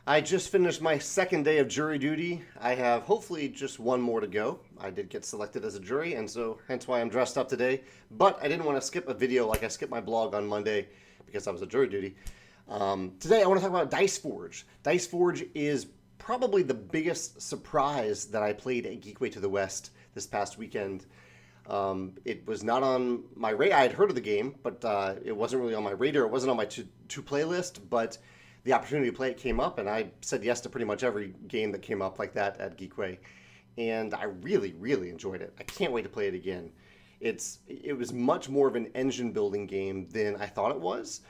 I just finished my second day of jury duty. I have hopefully just one more to go. I did get selected as a jury, and so hence why I'm dressed up today. But I didn't want to skip a video like I skipped my blog on Monday because I was at jury duty. Today I want to talk about Dice Forge. Dice Forge is probably the biggest surprise that I played at Geekway to the West this past weekend. It was not on my radar. I had heard of the game, but it wasn't really on my radar. It wasn't on my to-play list, but the opportunity to play it came up, and I said yes to pretty much every game that came up like that at Geekway. And I really, really enjoyed it. I can't wait to play it again. It was much more of an engine building game than I thought it was.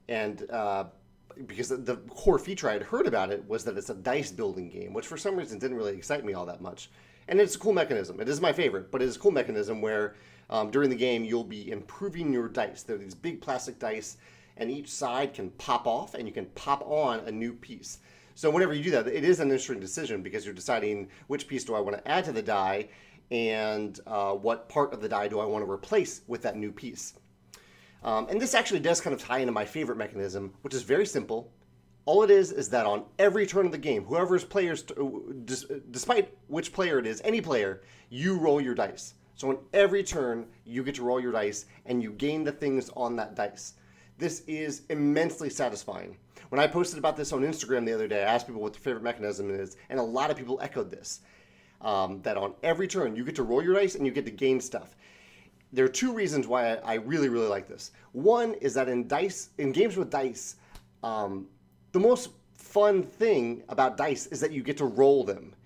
Because the core feature I had heard about it was that it's a dice building game, which for some reason didn't really excite me all that much. And it's a cool mechanism. It is my favorite, but it is a cool mechanism where during the game you'll be improving your dice. They're these big plastic dice, and each side can pop off, and you can pop on a new piece. So whenever you do that, it is an interesting decision because you're deciding which piece do I want to add to the die, and what part of the die do I want to replace with that new piece. And this actually does kind of tie into my favorite mechanism, which is very simple. All it is that on every turn of the game, whoever's players, despite which player it is, any player, you roll your dice. So on every turn, you get to roll your dice, and you gain the things on that dice. This is immensely satisfying. When I posted about this on Instagram the other day, I asked people what their favorite mechanism is, and a lot of people echoed this. That on every turn, you get to roll your dice, and you get to gain stuff. There are two reasons why I really, really like this. One is that in games with dice, the most fun thing about dice is that you get to roll them.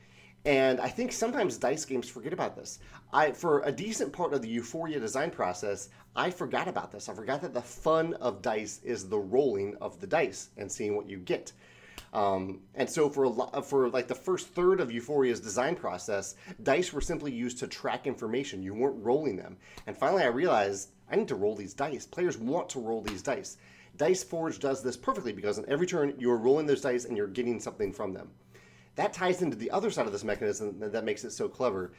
And I think sometimes dice games forget about this. For a decent part of the Euphoria design process, I forgot about this. I forgot that the fun of dice is the rolling of the dice and seeing what you get. And so for like the first third of Euphoria's design process, dice were simply used to track information. You weren't rolling them. And finally I realized I need to roll these dice. Players want to roll these dice. Dice Forge does this perfectly because on every turn you're rolling those dice and you're getting something from them. That ties into the other side of this mechanism that makes it so clever,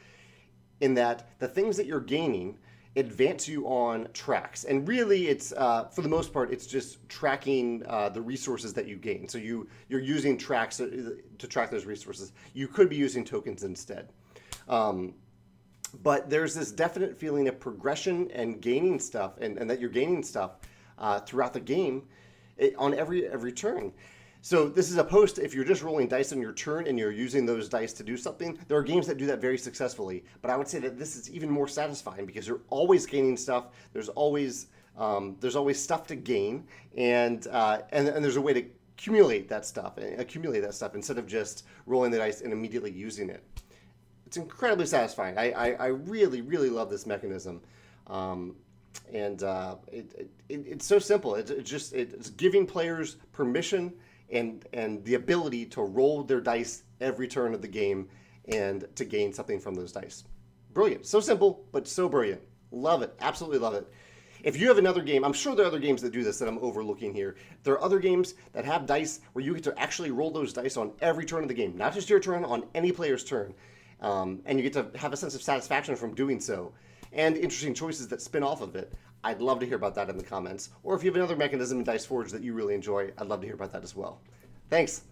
in that the things that you're gaining advance you on tracks. And really, it's for the most part, it's just tracking the resources that you gain. So you're using tracks to track those resources. You could be using tokens instead. But there's this definite feeling of progression and gaining stuff, and that you're gaining stuff throughout the game on every turn. So this is opposed to if you're just rolling dice on your turn and you're using those dice to do something. There are games that do that very successfully, but I would say that this is even more satisfying because you're always gaining stuff. There's always stuff to gain, and there's a way to accumulate that stuff instead of just rolling the dice and immediately using it. It's incredibly satisfying. I really, really love this mechanism. It's so simple. It's giving players permission and the ability to roll their dice every turn of the game and to gain something from those dice. Brilliant. So simple, but so brilliant. Love it. Absolutely love it. If you have another game, I'm sure there are other games that do this that I'm overlooking here. There are other games that have dice where you get to actually roll those dice on every turn of the game, not just your turn, on any player's turn. And you get to have a sense of satisfaction from doing so, and interesting choices that spin off of it. I'd love to hear about that in the comments. Or if you have another mechanism in Dice Forge that you really enjoy, I'd love to hear about that as well. Thanks.